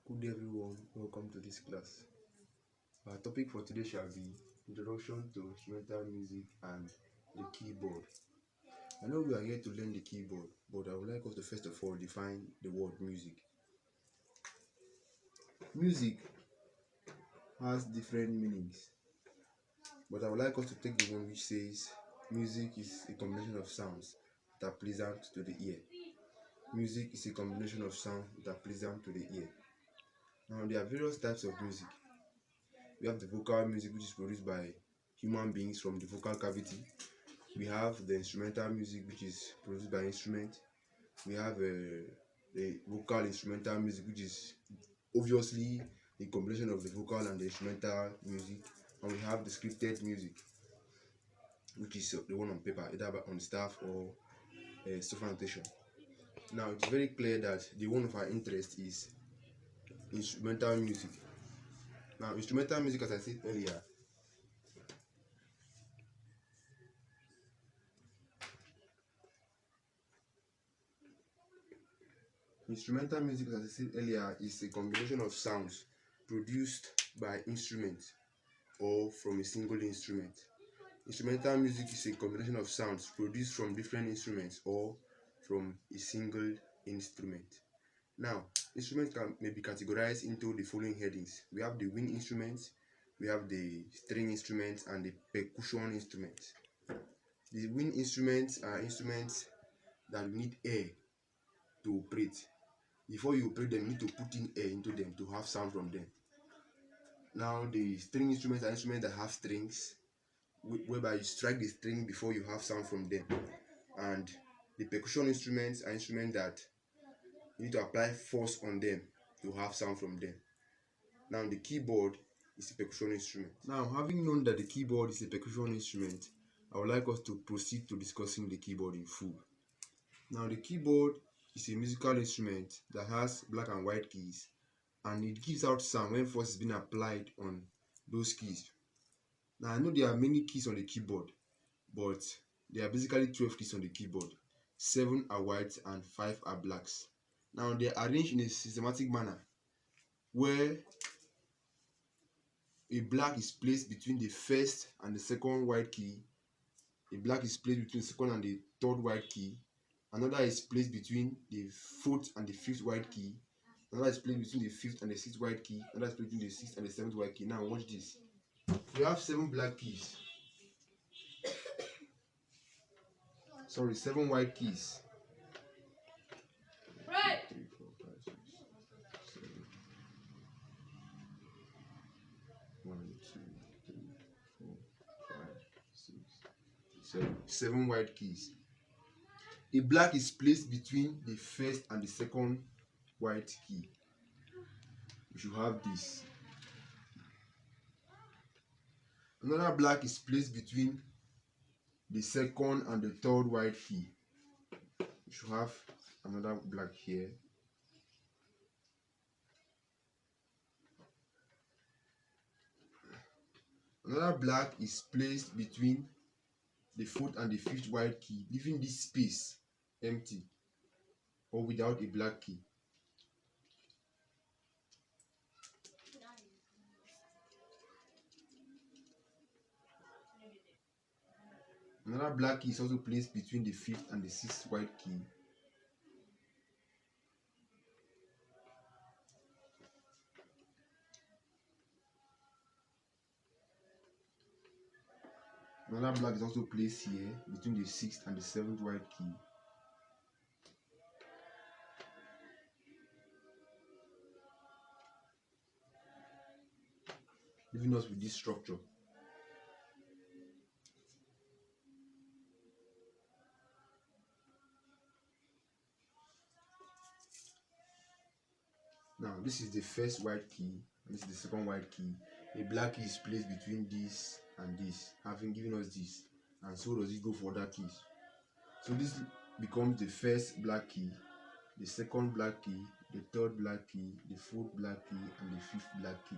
Good day everyone, welcome to this class. Our topic for today shall be Introduction to Instrumental Music and the Keyboard. I know we are here to learn the keyboard, but I would like us to first of all define the word music. Music has different meanings, but I would like us to take the one which says music is a combination of sounds that are pleasant to the ear. Music is a combination of sounds that are pleasant to the ear. Now there are various types of music. We have the vocal music, which is produced by human beings from the vocal cavity. We have the instrumental music, which is produced by instrument. We have the vocal instrumental music, which is obviously the combination of the vocal and the instrumental music. And we have the scripted music, which is the one on paper, either on staff or software notation. Now it's very clear that the one of our interest is instrumental music. Now instrumental music, as I said earlier, instrumental music, as I said earlier, is a combination of sounds produced by instruments or from a single instrument. Instrumental music is a combination of sounds produced from different instruments or from a single instrument. Now, instruments may be categorized into the following headings. We have the wind instruments, we have the string instruments, and the percussion instruments. The wind instruments are instruments that need air to operate. Before you operate them, you need to put in air into them to have sound from them. Now, the string instruments are instruments that have strings, whereby you strike the string before you have sound from them. And the percussion instruments are instruments that you need to apply force on them to have sound from them. Now, the keyboard is a percussion instrument. Now, having known that the keyboard is a percussion instrument, I would like us to proceed to discussing the keyboard in full. Now, the keyboard is a musical instrument that has black and white keys, and it gives out sound when force is being applied on those keys. Now, I know there are many keys on the keyboard, but there are basically 12 keys on the keyboard. 7 are whites and 5 are blacks. Now, they are arranged in a systematic manner where a black is placed between the first and the second white key, a black is placed between the second and the third white key, another is placed between the fourth and the fifth white key, another is placed between the fifth and the sixth white key, another is placed between the sixth and the seventh white key. Now watch this. We have 7 black keys. Sorry, 7 white keys. Right. 2, 3, 4, 5, 6, 7. 1, 2, 3, 4, 5, 6, 7. 7 white keys. A black is placed between the first and the second white key. We should have this. Another black is placed between the second and the third white key. We should have another black here. Another black is placed between the fourth and the fifth white key, leaving this space empty or without a black key. Another black key is also placed between the fifth and the sixth white key. Another black is also placed here between the sixth and the seventh white key. Leaving us with this structure. Now, this is the first white key, and this is the second white key. A black key is placed between this and this, having given us this, and so does it go for other keys. So this becomes the first black key, the second black key, the third black key, the fourth black key, and the fifth black key.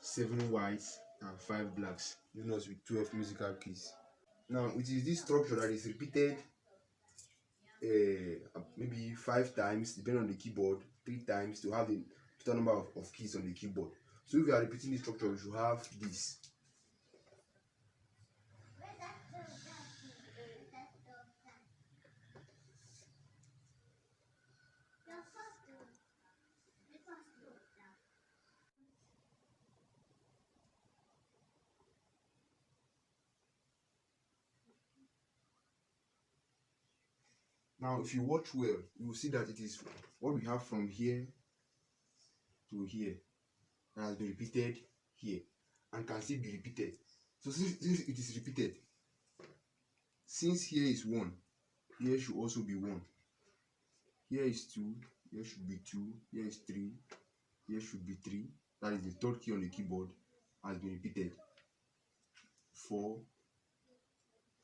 7 whites and 5 blacks, leaving us with 12 musical keys. Now, it is this structure that is repeated maybe 5 times, depending on the keyboard, 3 times to total number of keys on the keyboard. So if you are repeating this structure, you should have this. Now, if you watch well, you will see that it is what we have from here to here that has been repeated here and can still be repeated. So since it is repeated, since here is 1, here should also be 1. Here is 2, here should be 2, here is 3, here should be 3. That is the third key on the keyboard has been repeated. 4,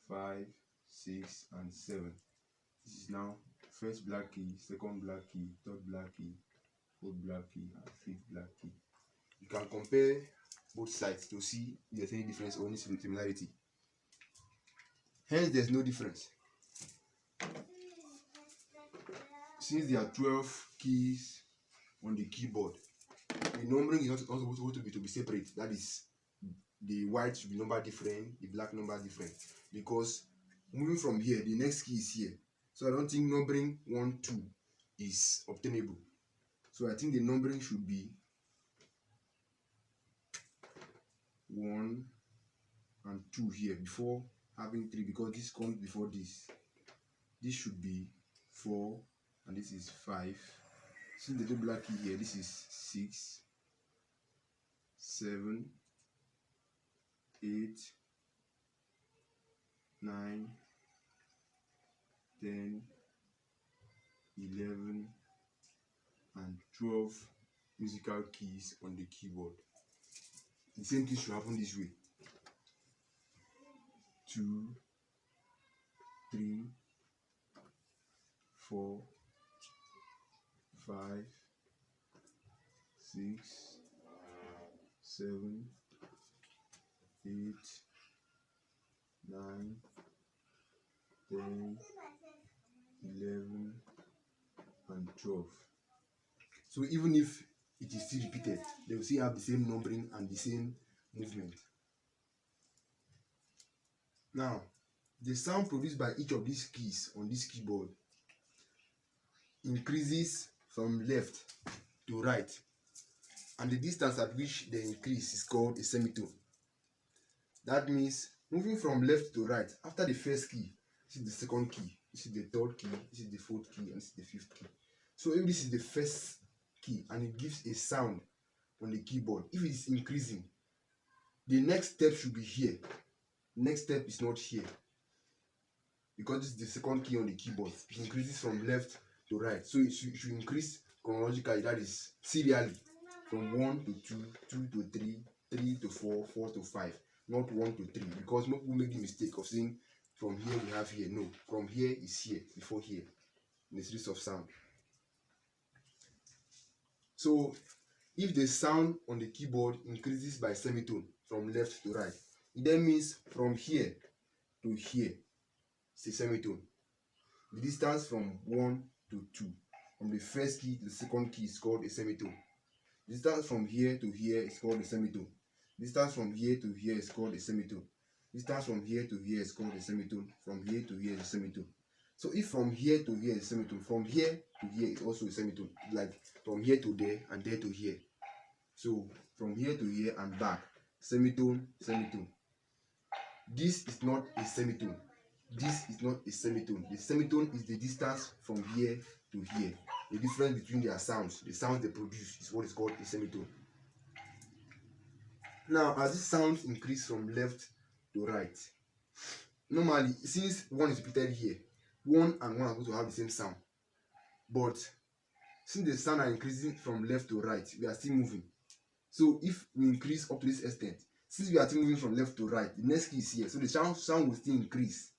5, 6, and 7. This is now first black key, second black key, third black key, fourth black key, and fifth black key. You can compare both sides to see if there's any difference or any similarity. Hence, there's no difference. Since there are 12 keys on the keyboard, the numbering is not also supposed to be separate. That is, the white should be numbered different, the black number different. Because moving from here, the next key is here. So I don't think numbering 1, 2 is obtainable. So I think the numbering should be 1 and 2 here before having 3, because this comes before this. This should be 4 and this is 5. Since the double black key here, this is 6, 7, 8, 9, 10, 11, and 12 musical keys on the keyboard. The same thing should happen this way. 2, 3, 4, 5, 6, 7, 8, 9, 10, 11, and 12. So even if it is still repeated, they will still have the same numbering and the same movement. Now, the sound produced by each of these keys on this keyboard increases from left to right, and the distance at which they increase is called a semitone. That means moving from left to right, after the first key, this is the second key, this is the third key, this is the fourth key, and this is the fifth key. So if this is the first key and it gives a sound on the keyboard, if it is increasing, the next step should be here. Next step is not here, because this is the second key on the keyboard. It increases from left to right, so it should increase chronologically, that is serially, from 1 to 2, 2 to 3, 3 to 4, 4 to 5, not 1 to 3, because most people make the mistake of saying from here we have here. No, from here is here before here in the series of sound. So if the sound on the keyboard increases by semitone from left to right, it then means from here to here is a semitone. The distance from 1 to 2, from the first key to the second key, is called a semitone. The distance from here to here is called a semitone. The distance from here to here is called a semitone. The distance from here to here is called a semitone. From here to here is a semitone. So if from here to here is a semitone, from here to here is also a semitone. Like from here to there and there to here. So from here to here and back, semitone, semitone. This is not a semitone. This is not a semitone. The semitone is the distance from here to here. The difference between their sounds, the sounds they produce, is what is called a semitone. Now, as these sounds increase from left to right, normally, since 1 is repeated here, 1 and 1 are going to have the same sound. But since the sound are increasing from left to right, we are still moving. So if we increase up to this extent, since we are still moving from left to right, the next key is here, so the sound will still increase.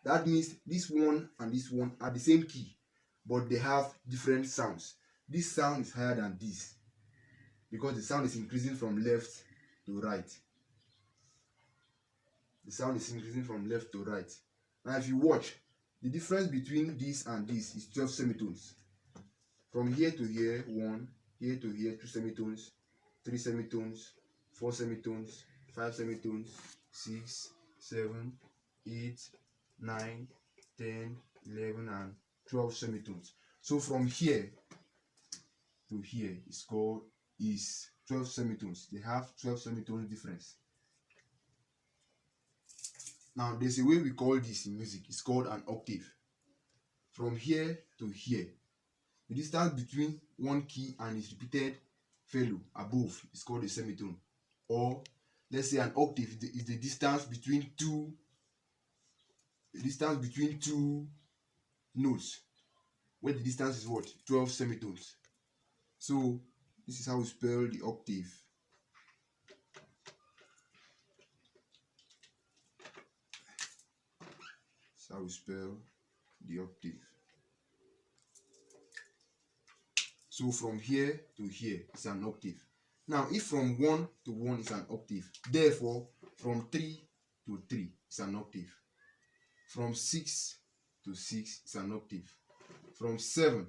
That means this one and this one are the same key, but they have different sounds. This sound is higher than this because the sound is increasing from left to right. The sound is increasing from left to right. Now if you watch, the difference between this and this is 12 semitones. From here to here, 1, here to here, 2 semitones, 3 semitones, 4 semitones, 5 semitones, 6, 7, 8, 9, 10, 11, and 12 semitones. So from here to here is 12 semitones. They have 12 semitones difference. Now there's a way we call this in music. It's called an octave. From here to here, the distance between one key and its repeated fellow above is called a semitone. Or let's say an octave is the distance between two notes, where the distance is what? 12 semitones. So this is how we spell the octave. That's how we spell the octave. So from here to here is an octave. Now, if from 1 to 1 is an octave, therefore from 3 to 3 is an octave. From 6 to 6 is an octave. From 7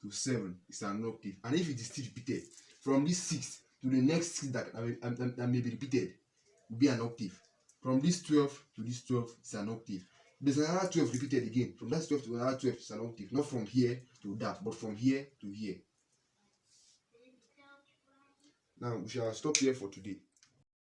to 7 is an octave. And if it is still repeated, from this 6 to the next 6 that may be repeated will be an octave. From this 12 to this 12 is an octave. There's another 12 repeated again. From that 12 to another 12 is an octave. Not from here to that, but from here to here. Now we shall stop here for today.